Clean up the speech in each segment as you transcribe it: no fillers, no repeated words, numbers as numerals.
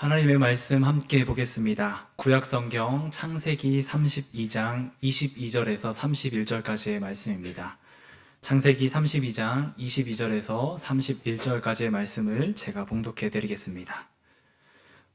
하나님의 말씀 함께 보겠습니다. 구약성경 창세기 32장 22절에서 31절까지의 말씀입니다. 창세기 32장 22절에서 31절까지의 말씀을 제가 봉독해 드리겠습니다.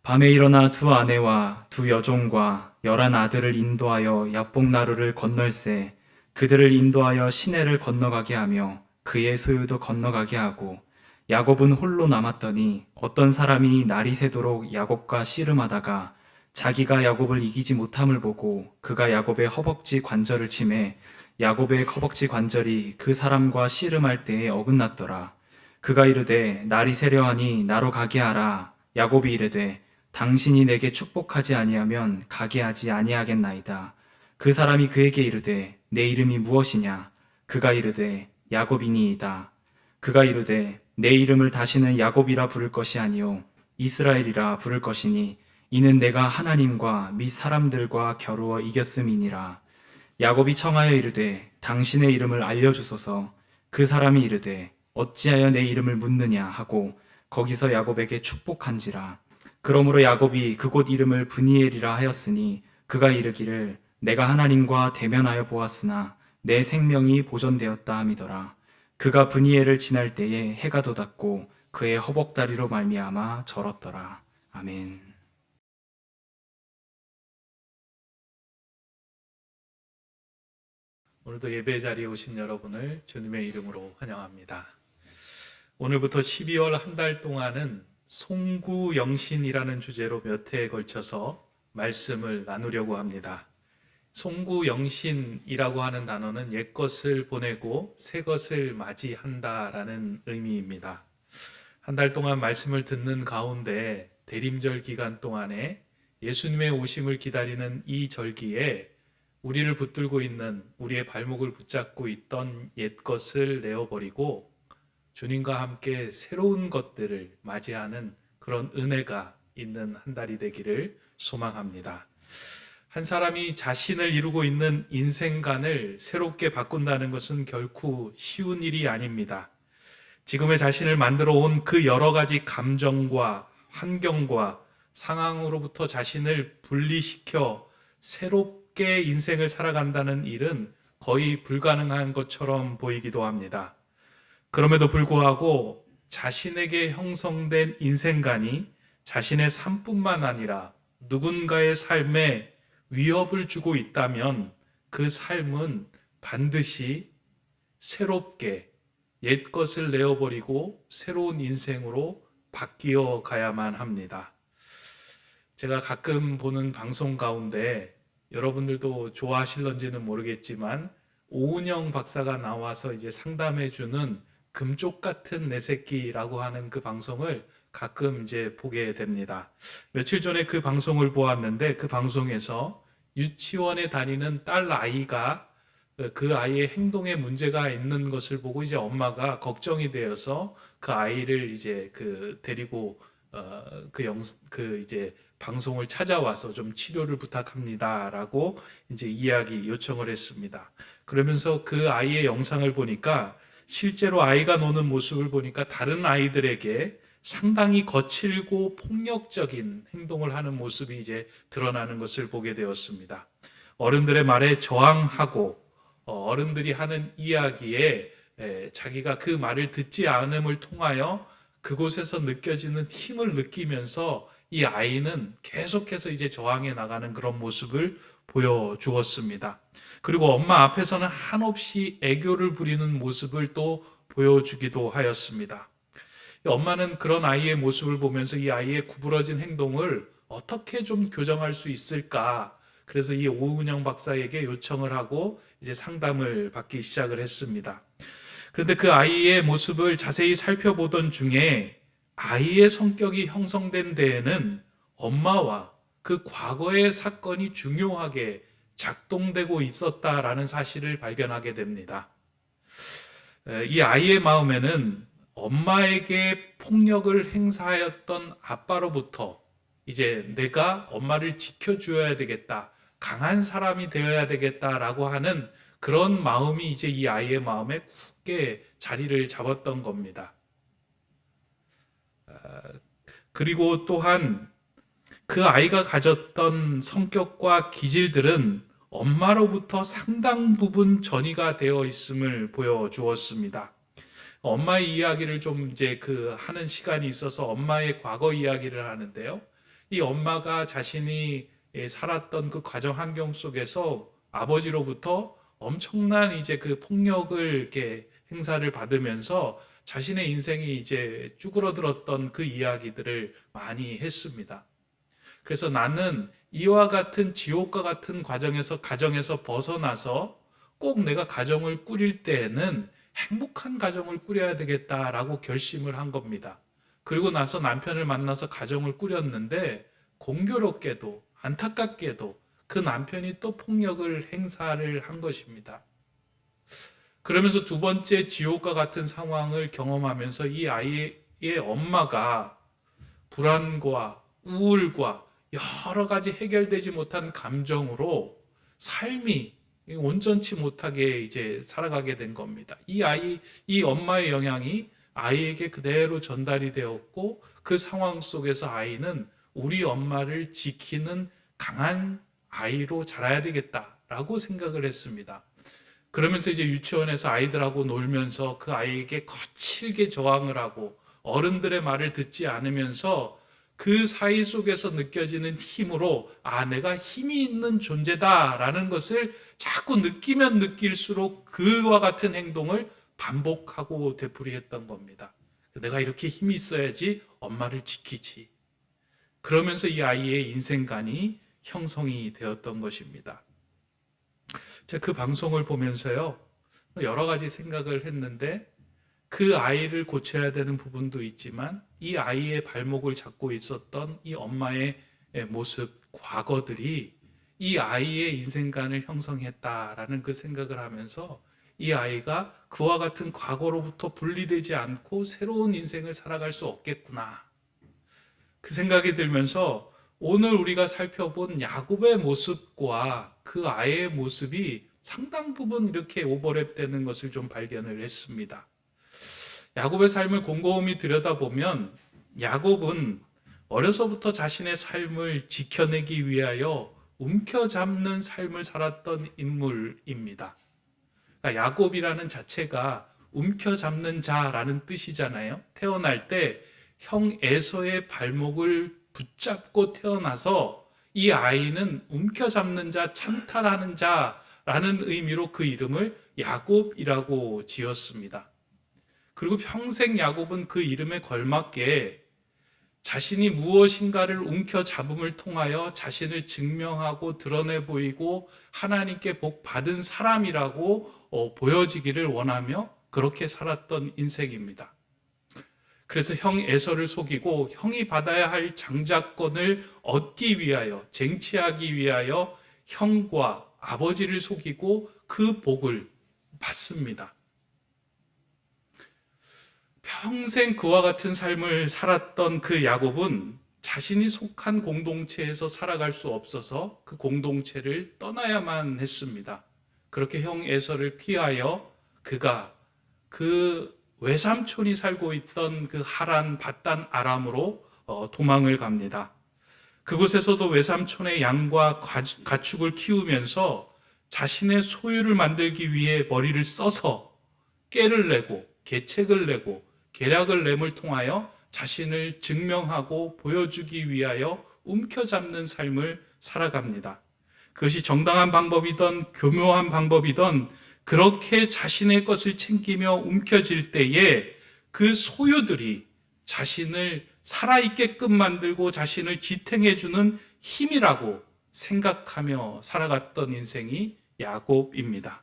밤에 일어나 두 아내와 두 여종과 11 아들을 인도하여 야복나루를 건널세 그들을 인도하여 시내를 건너가게 하며 그의 소유도 건너가게 하고 야곱은 홀로 남았더니 어떤 사람이 날이 새도록 야곱과 씨름하다가 자기가 야곱을 이기지 못함을 보고 그가 야곱의 허벅지 관절을 치매 야곱의 허벅지 관절이 그 사람과 씨름할 때에 어긋났더라. 그가 이르되 날이 새려하니 나로 가게 하라. 야곱이 이르되 당신이 내게 축복하지 아니하면 가게 하지 아니하겠나이다. 그 사람이 그에게 이르되 내 이름이 무엇이냐? 그가 이르되 야곱이니이다. 그가 이르되 내 이름을 다시는 야곱이라 부를 것이 아니요 이스라엘이라 부를 것이니 이는 내가 하나님과 및 사람들과 겨루어 이겼음이니라. 야곱이 청하여 이르되 당신의 이름을 알려주소서. 그 사람이 이르되 어찌하여 내 이름을 묻느냐 하고 거기서 야곱에게 축복한지라. 그러므로 야곱이 그곳 이름을 브니엘이라 하였으니 그가 이르기를 내가 하나님과 대면하여 보았으나 내 생명이 보존되었다 함이더라. 그가 브니엘을 지날 때에 해가 돋았고 그의 허벅다리로 말미암아 절었더라. 아멘. 오늘도 예배 자리에 오신 여러분을 주님의 이름으로 환영합니다. 오늘부터 12월 한 달 동안은 송구영신이라는 주제로 몇 해에 걸쳐서 말씀을 나누려고 합니다. 송구영신이라고 하는 단어는 옛것을 보내고 새것을 맞이한다라는 의미입니다. 한 달 동안 말씀을 듣는 가운데 대림절 기간 동안에 예수님의 오심을 기다리는 이 절기에 우리를 붙들고 있는, 우리의 발목을 붙잡고 있던 옛것을 내어버리고 주님과 함께 새로운 것들을 맞이하는 그런 은혜가 있는 한 달이 되기를 소망합니다. 한 사람이 자신을 이루고 있는 인생관을 새롭게 바꾼다는 것은 결코 쉬운 일이 아닙니다. 지금의 자신을 만들어 온 그 여러 가지 감정과 환경과 상황으로부터 자신을 분리시켜 새롭게 인생을 살아간다는 일은 거의 불가능한 것처럼 보이기도 합니다. 그럼에도 불구하고 자신에게 형성된 인생관이 자신의 삶뿐만 아니라 누군가의 삶에 위협을 주고 있다면 그 삶은 반드시 새롭게 옛것을 내어버리고 새로운 인생으로 바뀌어 가야만 합니다. 제가 가끔 보는 방송 가운데 여러분들도 좋아하실런지는 모르겠지만 오은영 박사가 나와서 이제 상담해주는 금쪽 같은 내 새끼라고 하는 그 방송을 가끔 이제 보게 됩니다. 며칠 전에 그 방송을 보았는데 그 방송에서 유치원에 다니는 딸 아이가 그 아이의 행동에 문제가 있는 것을 보고 이제 엄마가 걱정이 되어서 그 아이를 이제 데리고 이제 방송을 찾아와서 좀 치료를 부탁합니다라고 이제 이야기 요청을 했습니다. 그러면서 그 아이의 영상을 보니까 실제로 아이가 노는 모습을 보니까 다른 아이들에게 상당히 거칠고 폭력적인 행동을 하는 모습이 이제 드러나는 것을 보게 되었습니다. 어른들의 말에 저항하고 어른들이 하는 이야기에 자기가 그 말을 듣지 않음을 통하여 그곳에서 느껴지는 힘을 느끼면서 이 아이는 계속해서 이제 저항해 나가는 그런 모습을 보여주었습니다. 그리고 엄마 앞에서는 한없이 애교를 부리는 모습을 또 보여주기도 하였습니다. 엄마는 그런 아이의 모습을 보면서 이 아이의 구부러진 행동을 어떻게 좀 교정할 수 있을까? 그래서 이 오은영 박사에게 요청을 하고 이제 상담을 받기 시작을 했습니다. 그런데 그 아이의 모습을 자세히 살펴보던 중에 아이의 성격이 형성된 데에는 엄마와 그 과거의 사건이 중요하게 작동되고 있었다라는 사실을 발견하게 됩니다. 이 아이의 마음에는 엄마에게 폭력을 행사하였던 아빠로부터 이제 내가 엄마를 지켜줘야 되겠다, 강한 사람이 되어야 되겠다라고 하는 그런 마음이 이제 이 아이의 마음에 굳게 자리를 잡았던 겁니다. 그리고 또한 그 아이가 가졌던 성격과 기질들은 엄마로부터 상당 부분 전이가 되어 있음을 보여주었습니다. 엄마의 이야기를 좀 이제 하는 시간이 있어서 엄마의 과거 이야기를 하는데요. 이 엄마가 자신이 살았던 그 가정 환경 속에서 아버지로부터 엄청난 이제 그 폭력을 이렇게 행사를 받으면서 자신의 인생이 이제 쭈그러들었던 그 이야기들을 많이 했습니다. 그래서 나는 이와 같은 지옥과 같은 가정에서 벗어나서 꼭 내가 가정을 꾸릴 때에는 행복한 가정을 꾸려야 되겠다라고 결심을 한 겁니다. 그리고 나서 남편을 만나서 가정을 꾸렸는데 공교롭게도 안타깝게도 그 남편이 또 폭력을 행사를 한 것입니다. 그러면서 두 번째 지옥과 같은 상황을 경험하면서 이 아이의 엄마가 불안과 우울과 여러 가지 해결되지 못한 감정으로 삶이 온전치 못하게 이제 살아가게 된 겁니다. 이 엄마의 영향이 아이에게 그대로 전달이 되었고 그 상황 속에서 아이는 우리 엄마를 지키는 강한 아이로 자라야 되겠다라고 생각을 했습니다. 그러면서 이제 유치원에서 아이들하고 놀면서 그 아이에게 거칠게 저항을 하고 어른들의 말을 듣지 않으면서 그 사이 속에서 느껴지는 힘으로 내가 힘이 있는 존재다라는 것을 자꾸 느끼면 느낄수록 그와 같은 행동을 반복하고 되풀이했던 겁니다. 내가 이렇게 힘이 있어야지 엄마를 지키지. 그러면서 이 아이의 인생관이 형성이 되었던 것입니다. 제가 그 방송을 보면서요, 여러 가지 생각을 했는데 그 아이를 고쳐야 되는 부분도 있지만 이 아이의 발목을 잡고 있었던 이 엄마의 모습, 과거들이 이 아이의 인생관을 형성했다라는 그 생각을 하면서 이 아이가 그와 같은 과거로부터 분리되지 않고 새로운 인생을 살아갈 수 없겠구나. 그 생각이 들면서 오늘 우리가 살펴본 야곱의 모습과 그 아이의 모습이 상당 부분 이렇게 오버랩되는 것을 좀 발견을 했습니다. 야곱의 삶을 곰곰이 들여다보면 야곱은 어려서부터 자신의 삶을 지켜내기 위하여 움켜잡는 삶을 살았던 인물입니다. 그러니까 야곱이라는 자체가 움켜잡는 자라는 뜻이잖아요. 태어날 때 형 에서의 발목을 붙잡고 태어나서 이 아이는 움켜잡는 자, 찬탈하는 자라는 의미로 그 이름을 야곱이라고 지었습니다. 그리고 평생 야곱은 그 이름에 걸맞게 자신이 무엇인가를 움켜잡음을 통하여 자신을 증명하고 드러내 보이고 하나님께 복 받은 사람이라고 보여지기를 원하며 그렇게 살았던 인생입니다. 그래서 형 에서를 속이고 형이 받아야 할 장자권을 얻기 위하여, 쟁취하기 위하여 형과 아버지를 속이고 그 복을 받습니다. 평생 그와 같은 삶을 살았던 그 야곱은 자신이 속한 공동체에서 살아갈 수 없어서 그 공동체를 떠나야만 했습니다. 그렇게 형 에서를 피하여 그가 그 외삼촌이 살고 있던 그 하란 밧단 아람으로 도망을 갑니다. 그곳에서도 외삼촌의 양과 가축을 키우면서 자신의 소유를 만들기 위해 머리를 써서 깨를 내고 계책을 내고 계략을 내물 통하여 자신을 증명하고 보여주기 위하여 움켜잡는 삶을 살아갑니다. 그것이 정당한 방법이든 교묘한 방법이든 그렇게 자신의 것을 챙기며 움켜질 때에 그 소유들이 자신을 살아있게끔 만들고 자신을 지탱해주는 힘이라고 생각하며 살아갔던 인생이 야곱입니다.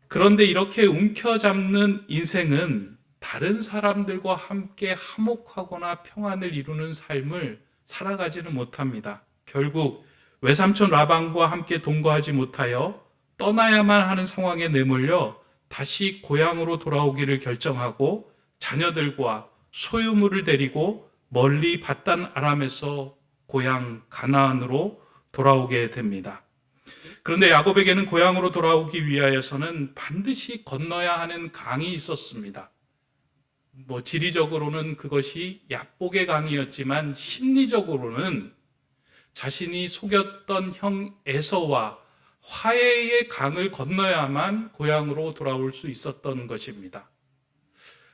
그런데 이렇게 움켜잡는 인생은 다른 사람들과 함께 화목하거나 평안을 이루는 삶을 살아가지는 못합니다. 결국 외삼촌 라반과 함께 동거하지 못하여 떠나야만 하는 상황에 내몰려 다시 고향으로 돌아오기를 결정하고 자녀들과 소유물을 데리고 멀리 밧단 아람에서 고향 가나안으로 돌아오게 됩니다. 그런데 야곱에게는 고향으로 돌아오기 위하여서는 반드시 건너야 하는 강이 있었습니다. 지리적으로는 그것이 야복의 강이었지만 심리적으로는 자신이 속였던 형 에서와 화해의 강을 건너야만 고향으로 돌아올 수 있었던 것입니다.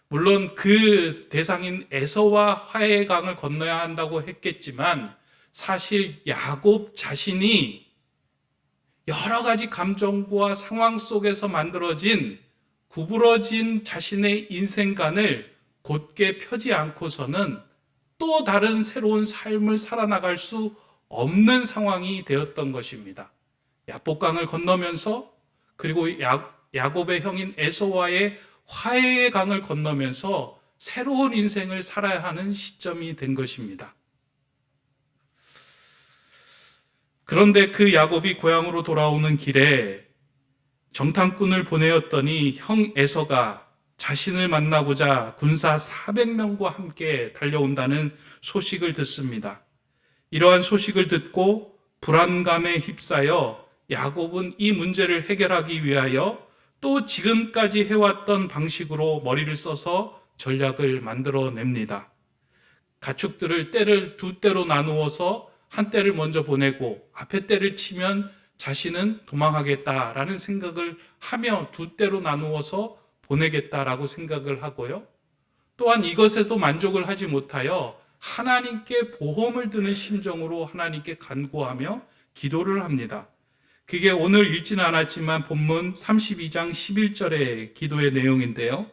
물론 그 대상인 에서와 화해의 강을 건너야 한다고 했겠지만 사실 야곱 자신이 여러 가지 감정과 상황 속에서 만들어진 구부러진 자신의 인생관을 곧게 펴지 않고서는 또 다른 새로운 삶을 살아나갈 수 없는 상황이 되었던 것입니다. 야복강을 건너면서 그리고 야곱의 형인 에서와의 화해의 강을 건너면서 새로운 인생을 살아야 하는 시점이 된 것입니다. 그런데 그 야곱이 고향으로 돌아오는 길에 정탐꾼을 보내었더니 형 에서가 자신을 만나고자 군사 400명과 함께 달려온다는 소식을 듣습니다. 이러한 소식을 듣고 불안감에 휩싸여 야곱은 이 문제를 해결하기 위하여 또 지금까지 해왔던 방식으로 머리를 써서 전략을 만들어냅니다. 가축들을 떼를 두 떼로 나누어서 한 떼를 먼저 보내고 앞에 떼를 치면 자신은 도망하겠다라는 생각을 하며 두 떼로 나누어서 보내겠다라고 생각을 하고요. 또한 이것에도 만족을 하지 못하여 하나님께 보험을 드는 심정으로 하나님께 간구하며 기도를 합니다. 그게 오늘 읽지는 않았지만 본문 32장 11절의 기도의 내용인데요.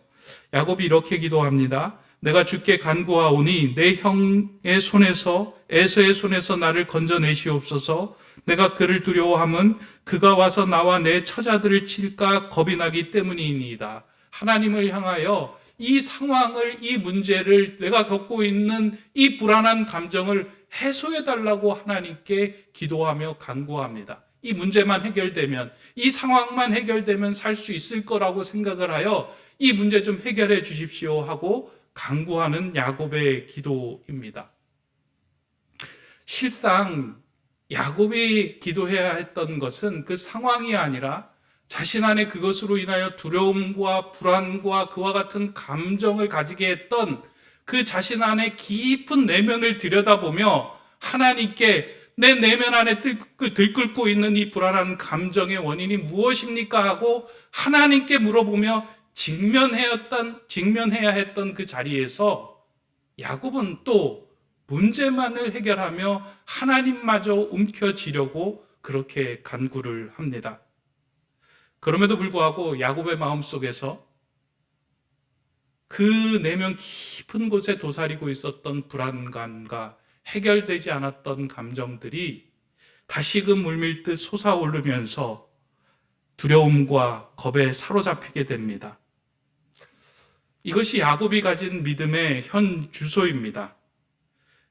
야곱이 이렇게 기도합니다. 내가 주께 간구하오니 내 형의 손에서 에서의 손에서 나를 건져내시옵소서. 내가 그를 두려워함은 그가 와서 나와 내 처자들을 칠까 겁이 나기 때문이니이다. 하나님을 향하여 이 상황을, 이 문제를, 내가 겪고 있는 이 불안한 감정을 해소해달라고 하나님께 기도하며 간구합니다. 이 문제만 해결되면, 이 상황만 해결되면 살 수 있을 거라고 생각을 하여 이 문제 좀 해결해 주십시오 하고 간구하는 야곱의 기도입니다. 실상 야곱이 기도해야 했던 것은 그 상황이 아니라 자신 안에 그것으로 인하여 두려움과 불안과 그와 같은 감정을 가지게 했던 그 자신 안에 깊은 내면을 들여다보며 하나님께 내 내면 안에 들끓고 있는 이 불안한 감정의 원인이 무엇입니까 하고 하나님께 물어보며 직면해야 했던 그 자리에서 야곱은 또 문제만을 해결하며 하나님마저 움켜쥐려고 그렇게 간구를 합니다. 그럼에도 불구하고 야곱의 마음속에서 그 내면 깊은 곳에 도사리고 있었던 불안감과 해결되지 않았던 감정들이 다시금 물밀듯 솟아오르면서 두려움과 겁에 사로잡히게 됩니다. 이것이 야곱이 가진 믿음의 현 주소입니다.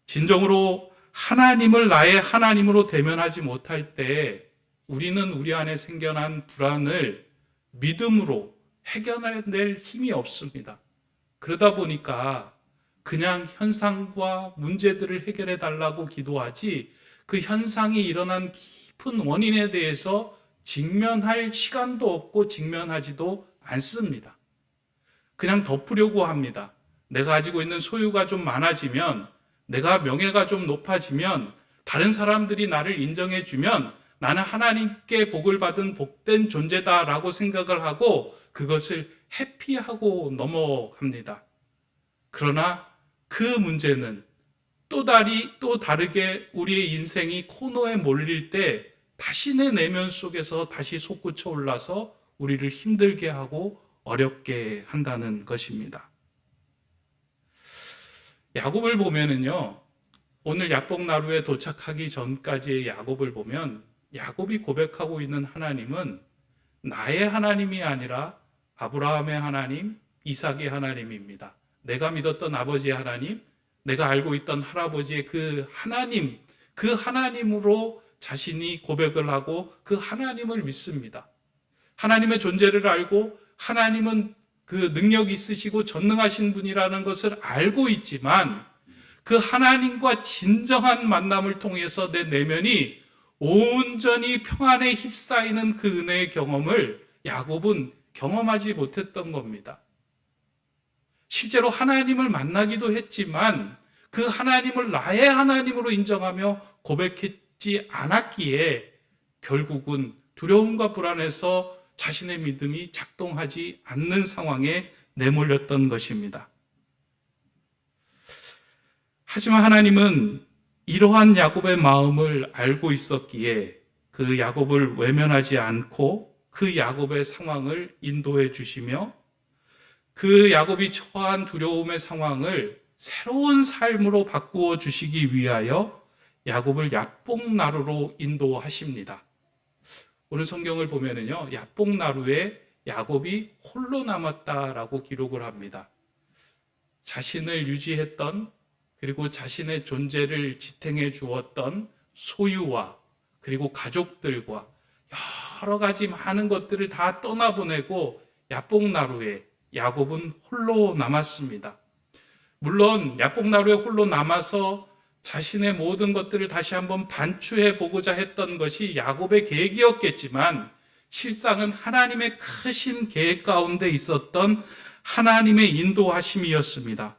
진정으로 하나님을 나의 하나님으로 대면하지 못할 때 우리는 우리 안에 생겨난 불안을 믿음으로 해결해낼 힘이 없습니다. 그러다 보니까 그냥 현상과 문제들을 해결해 달라고 기도하지 그 현상이 일어난 깊은 원인에 대해서 직면할 시간도 없고 직면하지도 않습니다. 그냥 덮으려고 합니다. 내가 가지고 있는 소유가 좀 많아지면, 내가 명예가 좀 높아지면, 다른 사람들이 나를 인정해 주면 나는 하나님께 복을 받은 복된 존재다라고 생각을 하고 그것을 회피하고 넘어갑니다. 그러나 그 문제는 또 다르게 우리의 인생이 코너에 몰릴 때 다시 내 내면 속에서 다시 솟구쳐 올라서 우리를 힘들게 하고 어렵게 한다는 것입니다. 야곱을 보면은요, 오늘 야복나루에 도착하기 전까지의 야곱을 보면 야곱이 고백하고 있는 하나님은 나의 하나님이 아니라 아브라함의 하나님, 이삭의 하나님입니다. 내가 믿었던 아버지의 하나님, 내가 알고 있던 할아버지의 그 하나님, 그 하나님으로 자신이 고백을 하고 그 하나님을 믿습니다. 하나님의 존재를 알고 하나님은 그 능력이 있으시고 전능하신 분이라는 것을 알고 있지만 그 하나님과 진정한 만남을 통해서 내 내면이 온전히 평안에 휩싸이는 그 은혜의 경험을 야곱은 경험하지 못했던 겁니다. 실제로 하나님을 만나기도 했지만 그 하나님을 나의 하나님으로 인정하며 고백했지 않았기에 결국은 두려움과 불안에서 자신의 믿음이 작동하지 않는 상황에 내몰렸던 것입니다. 하지만 하나님은 이러한 야곱의 마음을 알고 있었기에 그 야곱을 외면하지 않고 그 야곱의 상황을 인도해 주시며 그 야곱이 처한 두려움의 상황을 새로운 삶으로 바꾸어 주시기 위하여 야곱을 야복나루로 인도하십니다. 오늘 성경을 보면은요, 야복나루에 야곱이 홀로 남았다라고 기록을 합니다. 자신을 유지했던 그리고 자신의 존재를 지탱해 주었던 소유와 그리고 가족들과 여러 가지 많은 것들을 다 떠나보내고 야복나루에 야곱은 홀로 남았습니다. 물론 야복나루에 홀로 남아서 자신의 모든 것들을 다시 한번 반추해 보고자 했던 것이 야곱의 계획이었겠지만 실상은 하나님의 크신 계획 가운데 있었던 하나님의 인도하심이었습니다.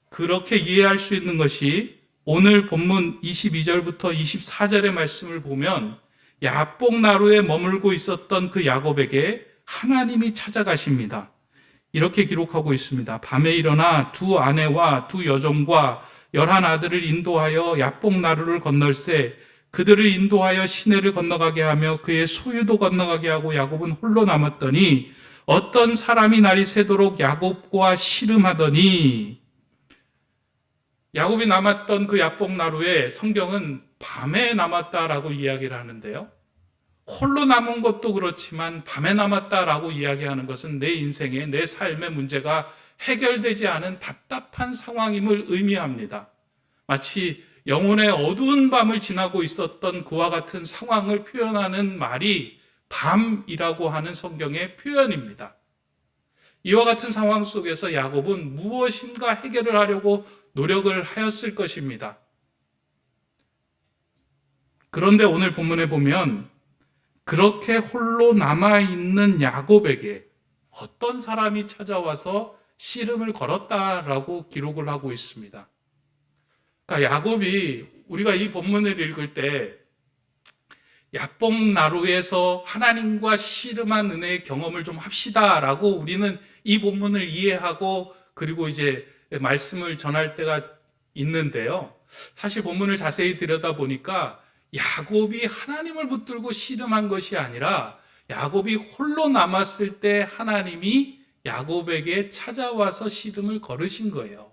그렇게 이해할 수 있는 것이 오늘 본문 22절부터 24절의 말씀을 보면 야복나루에 머물고 있었던 그 야곱에게 하나님이 찾아가십니다. 이렇게 기록하고 있습니다. 밤에 일어나 두 아내와 두 여종과 11 아들을 인도하여 야복나루를 건널세 그들을 인도하여 시내를 건너가게 하며 그의 소유도 건너가게 하고 야곱은 홀로 남았더니 어떤 사람이 날이 새도록 야곱과 씨름하더니 야곱이 남았던 그 야복나루에 성경은 밤에 남았다라고 이야기를 하는데요. 홀로 남은 것도 그렇지만 밤에 남았다라고 이야기하는 것은 내 인생의 내 삶의 문제가 해결되지 않은 답답한 상황임을 의미합니다. 마치 영혼의 어두운 밤을 지나고 있었던 그와 같은 상황을 표현하는 말이 밤이라고 하는 성경의 표현입니다. 이와 같은 상황 속에서 야곱은 무엇인가 해결을 하려고 노력을 하였을 것입니다. 그런데 오늘 본문에 보면 그렇게 홀로 남아있는 야곱에게 어떤 사람이 찾아와서 씨름을 걸었다라고 기록을 하고 있습니다. 그러니까 야곱이 우리가 이 본문을 읽을 때 야복나루에서 하나님과 씨름한 은혜의 경험을 좀 합시다라고 우리는 이 본문을 이해하고 그리고 이제 말씀을 전할 때가 있는데요. 사실 본문을 자세히 들여다보니까 야곱이 하나님을 붙들고 씨름한 것이 아니라 야곱이 홀로 남았을 때 하나님이 야곱에게 찾아와서 씨름을 걸으신 거예요.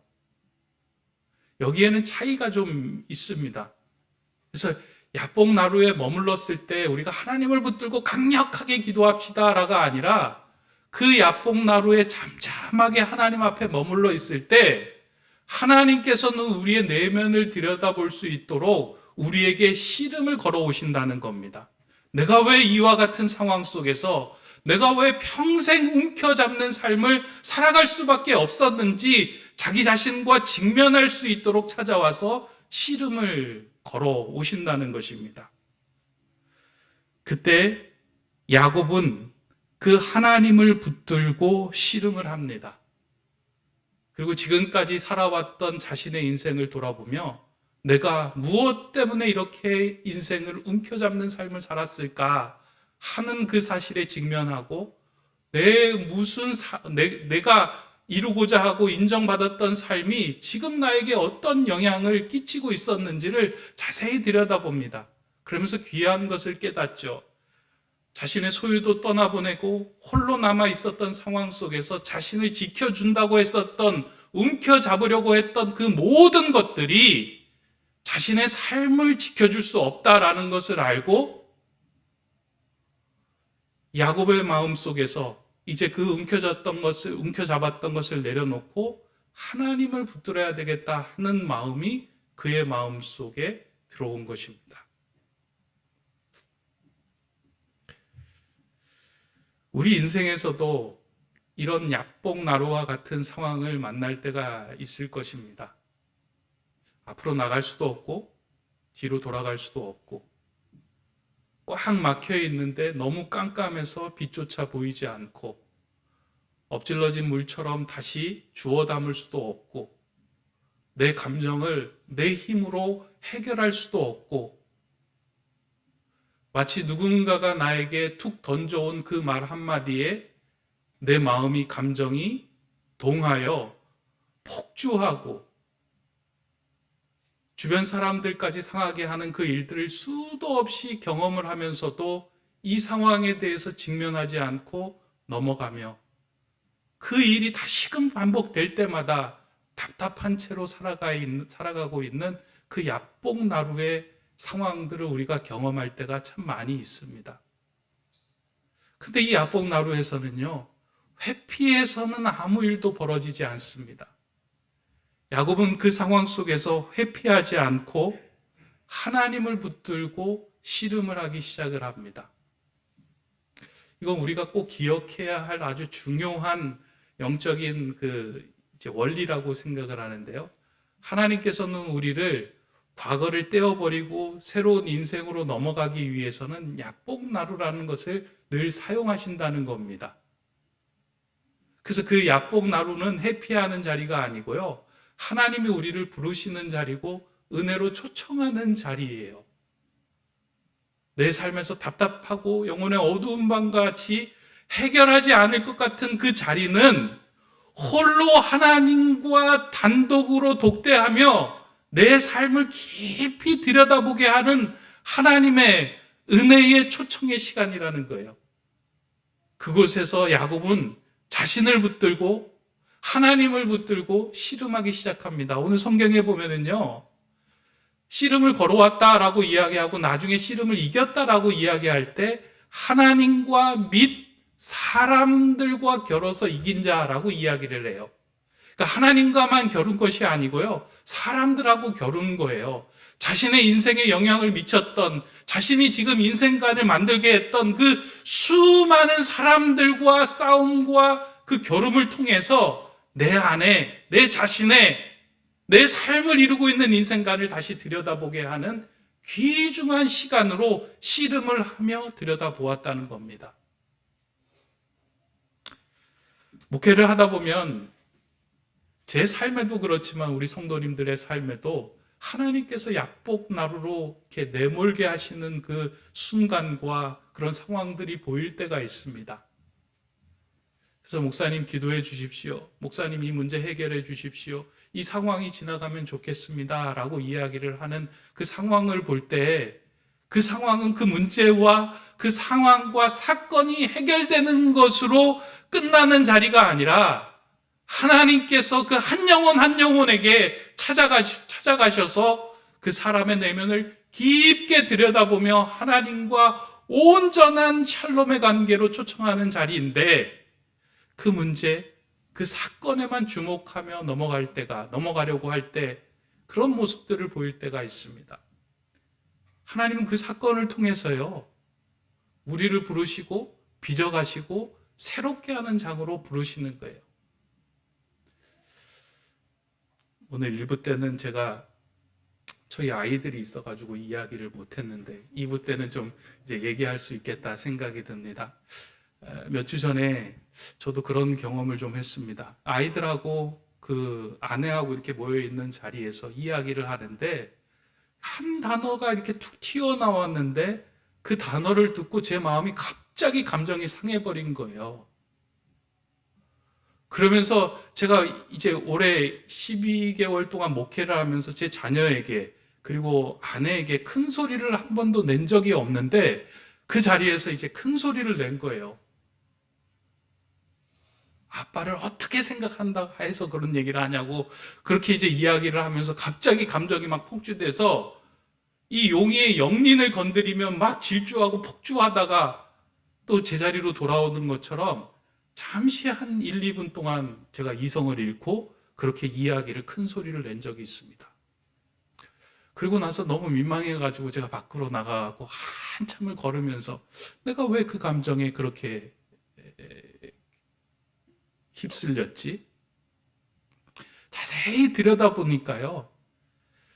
여기에는 차이가 좀 있습니다. 그래서 야복나루에 머물렀을 때 우리가 하나님을 붙들고 강력하게 기도합시다라가 아니라 그 야복나루에 잠잠하게 하나님 앞에 머물러 있을 때 하나님께서는 우리의 내면을 들여다볼 수 있도록 우리에게 씨름을 걸어오신다는 겁니다. 내가 왜 이와 같은 상황 속에서 내가 왜 평생 움켜잡는 삶을 살아갈 수밖에 없었는지 자기 자신과 직면할 수 있도록 찾아와서 씨름을 걸어오신다는 것입니다. 그때 야곱은 그 하나님을 붙들고 씨름을 합니다. 그리고 지금까지 살아왔던 자신의 인생을 돌아보며 내가 무엇 때문에 이렇게 인생을 움켜잡는 삶을 살았을까 하는 그 사실에 직면하고 내가 이루고자 하고 인정받았던 삶이 지금 나에게 어떤 영향을 끼치고 있었는지를 자세히 들여다봅니다. 그러면서 귀한 것을 깨닫죠. 자신의 소유도 떠나보내고 홀로 남아 있었던 상황 속에서 자신을 지켜준다고 했었던 움켜잡으려고 했던 그 모든 것들이 자신의 삶을 지켜줄 수 없다라는 것을 알고 야곱의 마음 속에서 이제 그 움켜잡았던 것을 내려놓고 하나님을 붙들어야 되겠다 하는 마음이 그의 마음 속에 들어온 것입니다. 우리 인생에서도 이런 야복나루와 같은 상황을 만날 때가 있을 것입니다. 앞으로 나갈 수도 없고 뒤로 돌아갈 수도 없고 꽉 막혀 있는데 너무 깜깜해서 빛조차 보이지 않고 엎질러진 물처럼 다시 주워 담을 수도 없고, 내 감정을 내 힘으로 해결할 수도 없고, 마치 누군가가 나에게 툭 던져온 그 말 한마디에 내 마음이, 감정이 동하여 폭주하고 주변 사람들까지 상하게 하는 그 일들을 수도 없이 경험을 하면서도 이 상황에 대해서 직면하지 않고 넘어가며 그 일이 다시금 반복될 때마다 답답한 채로 살아가고 있는 그 야복나루의 상황들을 우리가 경험할 때가 참 많이 있습니다. 근데 이 야복나루에서는요, 회피해서는 아무 일도 벌어지지 않습니다. 야곱은 그 상황 속에서 회피하지 않고 하나님을 붙들고 씨름을 하기 시작을 합니다. 이건 우리가 꼭 기억해야 할 아주 중요한 영적인 원리라고 생각을 하는데요. 하나님께서는 우리를 과거를 떼어버리고 새로운 인생으로 넘어가기 위해서는 야복나루라는 것을 늘 사용하신다는 겁니다. 그래서 그 야복나루는 회피하는 자리가 아니고요, 하나님이 우리를 부르시는 자리고 은혜로 초청하는 자리예요. 내 삶에서 답답하고 영혼의 어두운 밤과 같이 해결하지 않을 것 같은 그 자리는 홀로 하나님과 단독으로 독대하며 내 삶을 깊이 들여다보게 하는 하나님의 은혜의 초청의 시간이라는 거예요. 그곳에서 야곱은 자신을 붙들고 하나님을 붙들고 씨름하기 시작합니다. 오늘 성경에 보면은요, 씨름을 걸어왔다라고 이야기하고 나중에 씨름을 이겼다라고 이야기할 때 하나님과 및 사람들과 겨뤄서 이긴 자라고 이야기를 해요. 그러니까 하나님과만 겨룬 것이 아니고요, 사람들하고 겨룬 거예요. 자신의 인생에 영향을 미쳤던, 자신이 지금 인생관을 만들게 했던 그 수많은 사람들과 싸움과 그 겨rum을 통해서 내 안에, 내 자신의, 내 삶을 이루고 있는 인생관을 다시 들여다보게 하는 귀중한 시간으로 씨름을 하며 들여다보았다는 겁니다. 목회를 하다 보면 제 삶에도 그렇지만 우리 성도님들의 삶에도 하나님께서 야복나루로 이렇게 내몰게 하시는 그 순간과 그런 상황들이 보일 때가 있습니다. 그래서 목사님 기도해 주십시오. 목사님 이 문제 해결해 주십시오. 이 상황이 지나가면 좋겠습니다. 라고 이야기를 하는 그 상황을 볼 때 그 상황은 그 문제와 그 상황과 사건이 해결되는 것으로 끝나는 자리가 아니라 하나님께서 그 한 영혼 한 영혼에게 찾아가셔서 그 사람의 내면을 깊게 들여다보며 하나님과 온전한 샬롬의 관계로 초청하는 자리인데 그 문제, 그 사건에만 주목하며 넘어가려고 할 때 그런 모습들을 보일 때가 있습니다. 하나님은 그 사건을 통해서요, 우리를 부르시고 빚어가시고 새롭게 하는 장으로 부르시는 거예요. 오늘 1부 때는 제가 저희 아이들이 있어가지고 이야기를 못했는데 2부 때는 좀 이제 얘기할 수 있겠다 생각이 듭니다. 몇 주 전에 저도 그런 경험을 좀 했습니다. 아이들하고 그 아내하고 이렇게 모여 있는 자리에서 이야기를 하는데 한 단어가 이렇게 툭 튀어나왔는데 그 단어를 듣고 제 마음이 갑자기 감정이 상해버린 거예요. 그러면서 제가 이제 올해 12개월 동안 목회를 하면서 제 자녀에게 그리고 아내에게 큰 소리를 한 번도 낸 적이 없는데 그 자리에서 이제 큰 소리를 낸 거예요. 아빠를 어떻게 생각한다 해서 그런 얘기를 하냐고 그렇게 이제 이야기를 하면서 갑자기 감정이 막 폭주돼서 이 용의의 영린을 건드리며 막 질주하고 폭주하다가 또 제자리로 돌아오는 것처럼 잠시 한 1, 2분 동안 제가 이성을 잃고 그렇게 이야기를 큰 소리를 낸 적이 있습니다. 그리고 나서 너무 민망해가지고 제가 밖으로 나가고 한참을 걸으면서 내가 왜 그 감정에 그렇게 휩쓸렸지? 자세히 들여다보니까요,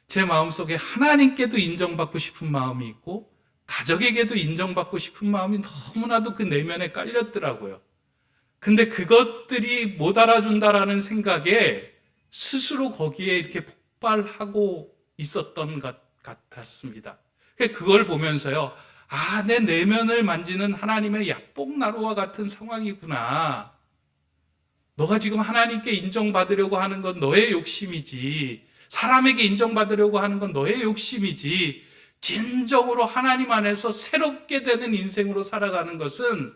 제 마음속에 하나님께도 인정받고 싶은 마음이 있고 가족에게도 인정받고 싶은 마음이 너무나도 그 내면에 깔렸더라고요. 근데 그것들이 못 알아준다라는 생각에 스스로 거기에 이렇게 폭발하고 있었던 것 같았습니다. 그걸 보면서요, 아, 내 내면을 만지는 하나님의 약복나루와 같은 상황이구나. 너가 지금 하나님께 인정받으려고 하는 건 너의 욕심이지. 사람에게 인정받으려고 하는 건 너의 욕심이지. 진정으로 하나님 안에서 새롭게 되는 인생으로 살아가는 것은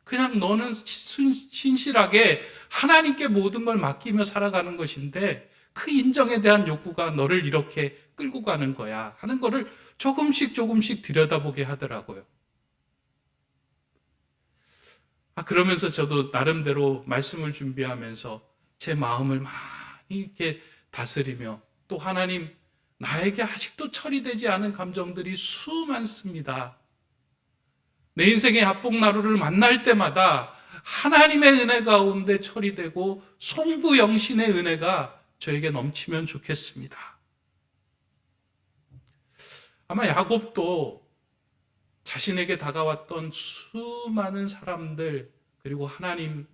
그냥 너는 신실하게 하나님께 모든 걸 맡기며 살아가는 것인데 그 인정에 대한 욕구가 너를 이렇게 끌고 가는 거야 하는 거를 조금씩 들여다보게 하더라고요. 그러면서 저도 나름대로 말씀을 준비하면서 제 마음을 많이 이렇게 다스리며 또 하나님, 나에게 아직도 처리되지 않은 감정들이 수많습니다. 내 인생의 합복나루를 만날 때마다 하나님의 은혜 가운데 처리되고 송구영신의 은혜가 저에게 넘치면 좋겠습니다. 아마 야곱도 자신에게 다가왔던 수많은 사람들 그리고 하나님,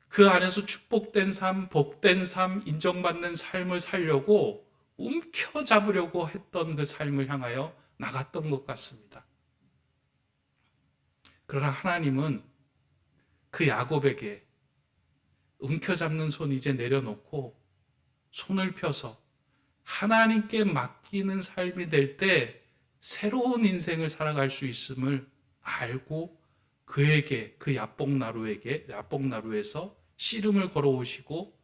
그 안에서 축복된 삶, 복된 삶, 인정받는 삶을 살려고 움켜잡으려고 했던 그 삶을 향하여 나갔던 것 같습니다. 그러나 하나님은 그 야곱에게 움켜잡는 손 이제 내려놓고 손을 펴서 하나님께 맡기는 삶이 될 때 새로운 인생을 살아갈 수 있음을 알고 그에게, 그 야복나루에서 씨름을 걸어오시고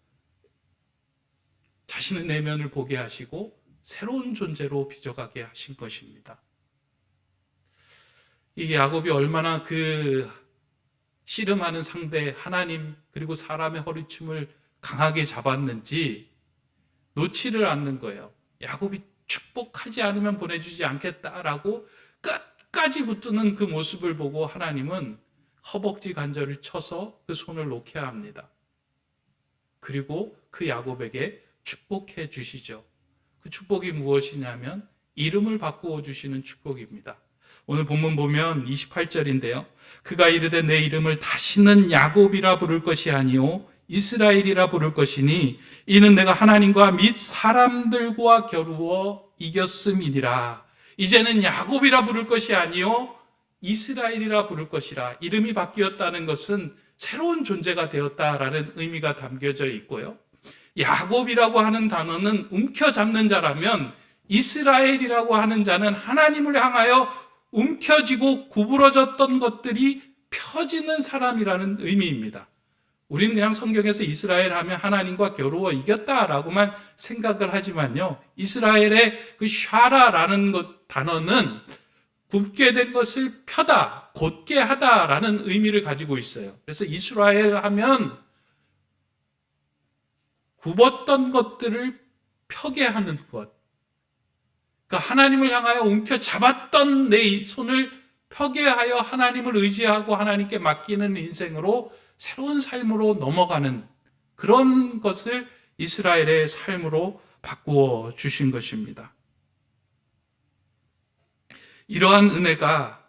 자신의 내면을 보게 하시고 새로운 존재로 빚어가게 하신 것입니다. 이 야곱이 얼마나 그 씨름하는 상대 하나님 그리고 사람의 허리춤을 강하게 잡았는지 놓지를 않는 거예요. 야곱이 축복하지 않으면 보내주지 않겠다라고 끝까지 붙드는 그 모습을 보고 하나님은 허벅지 관절을 쳐서 그 손을 놓게 합니다. 그리고 그 야곱에게 축복해 주시죠. 그 축복이 무엇이냐면 이름을 바꾸어 주시는 축복입니다. 오늘 본문 보면 28절인데요. 그가 이르되 내 이름을 다시는 야곱이라 부를 것이 아니요 이스라엘이라 부를 것이니 이는 내가 하나님과 및 사람들과 겨루어 이겼음이니라. 이제는 야곱이라 부를 것이 아니요 이스라엘이라 부를 것이라. 이름이 바뀌었다는 것은 새로운 존재가 되었다라는 의미가 담겨져 있고요. 야곱이라고 하는 단어는 움켜잡는 자라면 이스라엘이라고 하는 자는 하나님을 향하여 움켜쥐고 구부러졌던 것들이 펴지는 사람이라는 의미입니다. 우리는 그냥 성경에서 이스라엘 하면 하나님과 겨루어 이겼다라고만 생각을 하지만요. 이스라엘의 그 샤라라는 단어는 굽게 된 것을 펴다, 곧게 하다라는 의미를 가지고 있어요. 그래서 이스라엘 하면 굽었던 것들을 펴게 하는 것. 그러니까 하나님을 향하여 움켜잡았던 내 손을 펴게 하여 하나님을 의지하고 하나님께 맡기는 인생으로 새로운 삶으로 넘어가는 그런 것을 이스라엘의 삶으로 바꾸어 주신 것입니다. 이러한 은혜가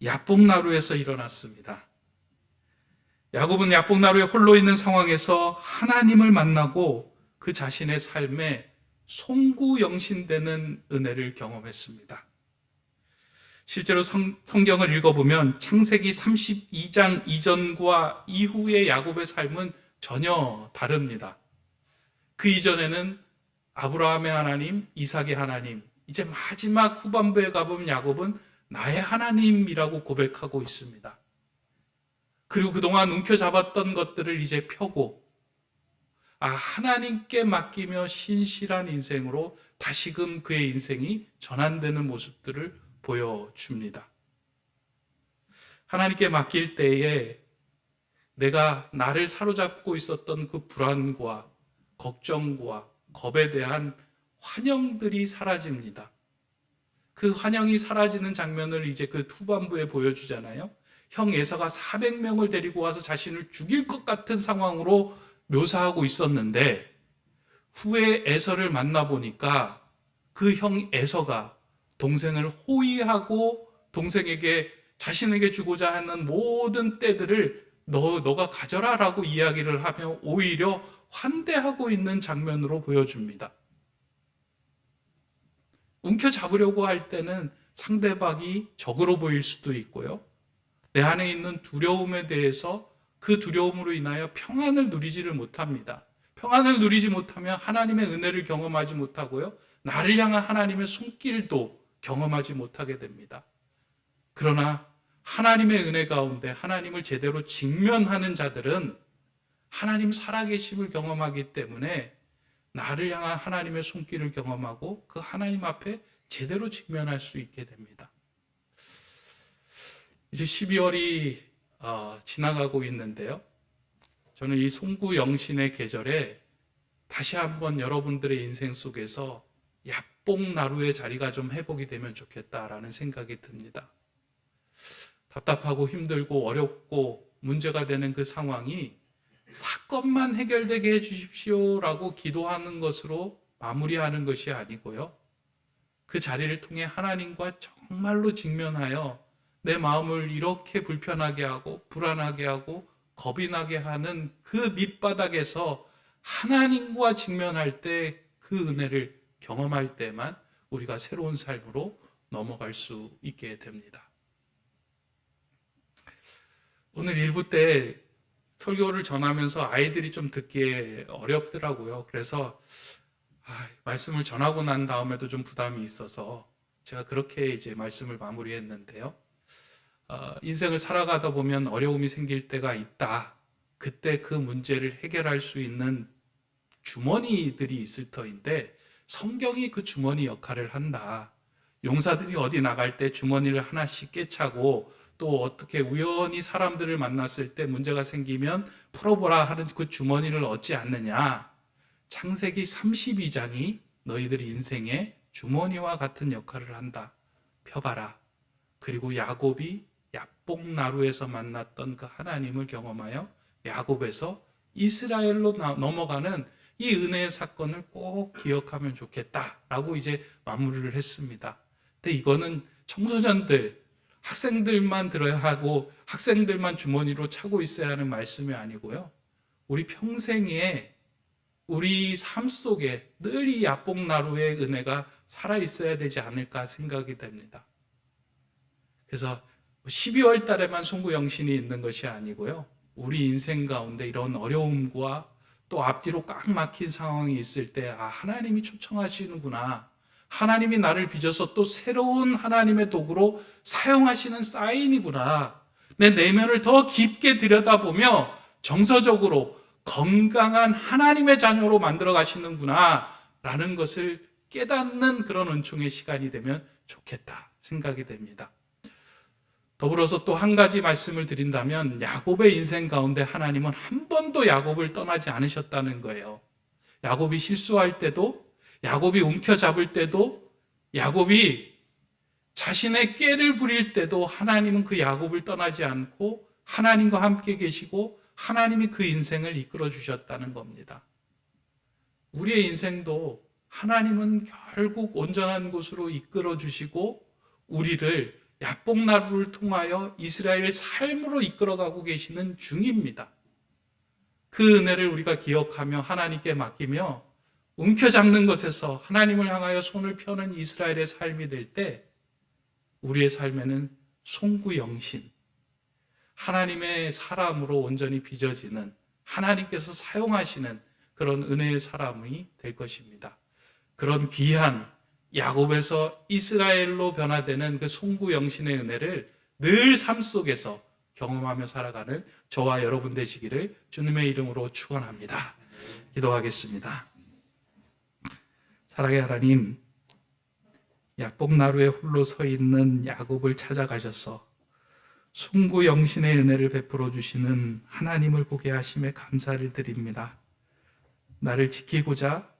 야복나루에서 일어났습니다. 야곱은 야복나루에 홀로 있는 상황에서 하나님을 만나고 그 자신의 삶에 송구영신되는 은혜를 경험했습니다. 실제로 성경을 읽어보면 창세기 32장 이전과 이후의 야곱의 삶은 전혀 다릅니다. 그 이전에는 아브라함의 하나님, 이삭의 하나님, 이제 마지막 후반부에 가보면 야곱은 나의 하나님이라고 고백하고 있습니다. 그리고 그동안 움켜잡았던 것들을 이제 펴고 하나님께 맡기며 신실한 인생으로 다시금 그의 인생이 전환되는 모습들을 보여줍니다. 하나님께 맡길 때에 내가 나를 사로잡고 있었던 그 불안과 걱정과 겁에 대한 환영들이 사라집니다. 그 환영이 사라지는 장면을 이제 그 후반부에 보여주잖아요. 형 에서가 400명을 데리고 와서 자신을 죽일 것 같은 상황으로 묘사하고 있었는데 후에 에서를 만나보니까 그 형 에서가 동생을 호위하고 동생에게 자신에게 주고자 하는 모든 때들을 너가 가져라라고 이야기를 하며 오히려 환대하고 있는 장면으로 보여줍니다. 움켜잡으려고 할 때는 상대방이 적으로 보일 수도 있고요. 내 안에 있는 두려움에 대해서 그 두려움으로 인하여 평안을 누리지를 못합니다. 평안을 누리지 못하면 하나님의 은혜를 경험하지 못하고요. 나를 향한 하나님의 손길도 경험하지 못하게 됩니다. 그러나 하나님의 은혜 가운데 하나님을 제대로 직면하는 자들은 하나님 살아계심을 경험하기 때문에 나를 향한 하나님의 손길을 경험하고 그 하나님 앞에 제대로 직면할 수 있게 됩니다. 이제 12월이 지나가고 있는데요. 저는 이 송구영신의 계절에 다시 한번 여러분들의 인생 속에서 야뽕나루의 자리가 좀 회복이 되면 좋겠다라는 생각이 듭니다. 답답하고 힘들고 어렵고 문제가 되는 그 상황이 사건만 해결되게 해주십시오라고 기도하는 것으로 마무리하는 것이 아니고요. 그 자리를 통해 하나님과 정말로 직면하여 내 마음을 이렇게 불편하게 하고 불안하게 하고 겁이 나게 하는 그 밑바닥에서 하나님과 직면할 때 그 은혜를 경험할 때만 우리가 새로운 삶으로 넘어갈 수 있게 됩니다. 오늘 일부 때 설교를 전하면서 아이들이 좀 듣기에 어렵더라고요. 그래서 말씀을 전하고 난 다음에도 좀 부담이 있어서 제가 그렇게 이제 말씀을 마무리했는데요. 인생을 살아가다 보면 어려움이 생길 때가 있다. 그때 그 문제를 해결할 수 있는 주머니들이 있을 터인데 성경이 그 주머니 역할을 한다. 용사들이 어디 나갈 때 주머니를 하나씩 꿰차고 또 어떻게 우연히 사람들을 만났을 때 문제가 생기면 풀어보라 하는 그 주머니를 얻지 않느냐. 창세기 32장이 너희들의 인생의 주머니와 같은 역할을 한다. 펴봐라. 그리고 야곱이 야뽕나루에서 만났던 그 하나님을 경험하여 야곱에서 이스라엘로 넘어가는 이 은혜의 사건을 꼭 기억하면 좋겠다라고 이제 마무리를 했습니다. 근데 이거는 청소년들, 학생들만 들어야 하고 학생들만 주머니로 차고 있어야 하는 말씀이 아니고요. 우리 평생에 우리 삶 속에 늘 이 야뽕나루의 은혜가 살아있어야 되지 않을까 생각이 됩니다. 그래서 12월 달에만 송구영신이 있는 것이 아니고요. 우리 인생 가운데 이런 어려움과 또 앞뒤로 꽉 막힌 상황이 있을 때 하나님이 초청하시는구나. 하나님이 나를 빚어서 또 새로운 하나님의 도구로 사용하시는 사인이구나. 내 내면을 더 깊게 들여다보며 정서적으로 건강한 하나님의 자녀로 만들어 가시는구나 라는 것을 깨닫는 그런 은총의 시간이 되면 좋겠다 생각이 됩니다. 더불어서 또 한 가지 말씀을 드린다면 야곱의 인생 가운데 하나님은 한 번도 야곱을 떠나지 않으셨다는 거예요. 야곱이 실수할 때도, 야곱이 움켜잡을 때도, 야곱이 자신의 꾀를 부릴 때도 하나님은 그 야곱을 떠나지 않고 하나님과 함께 계시고 하나님이 그 인생을 이끌어 주셨다는 겁니다. 우리의 인생도 하나님은 결국 온전한 곳으로 이끌어 주시고 우리를 야뽕나루를 통하여 이스라엘의 삶으로 이끌어가고 계시는 중입니다. 그 은혜를 우리가 기억하며 하나님께 맡기며 움켜잡는 것에서 하나님을 향하여 손을 펴는 이스라엘의 삶이 될 때 우리의 삶에는 송구영신, 하나님의 사람으로 온전히 빚어지는 하나님께서 사용하시는 그런 은혜의 사람이 될 것입니다. 그런 귀한 야곱에서 이스라엘로 변화되는 그 송구영신의 은혜를 늘 삶 속에서 경험하며 살아가는 저와 여러분 되시기를 주님의 이름으로 축원합니다. 기도하겠습니다. 사랑의 하나님, 야뽕나루에 홀로 서 있는 야곱을 찾아가셔서 송구영신의 은혜를 베풀어 주시는 하나님을 보게 하심에 감사를 드립니다. 나를 지키고자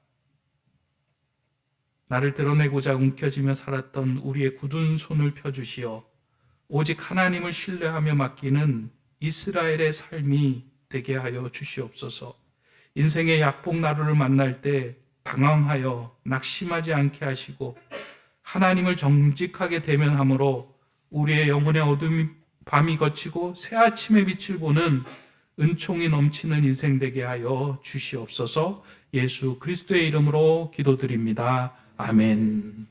나를 드러내고자 움켜쥐며 살았던 우리의 굳은 손을 펴주시어 오직 하나님을 신뢰하며 맡기는 이스라엘의 삶이 되게 하여 주시옵소서. 인생의 야뽕나루를 만날 때 당황하여 낙심하지 않게 하시고 하나님을 정직하게 대면함으로 우리의 영혼의 어둠이 밤이 거치고 새 아침의 빛을 보는 은총이 넘치는 인생 되게 하여 주시옵소서. 예수 그리스도의 이름으로 기도드립니다. 아멘.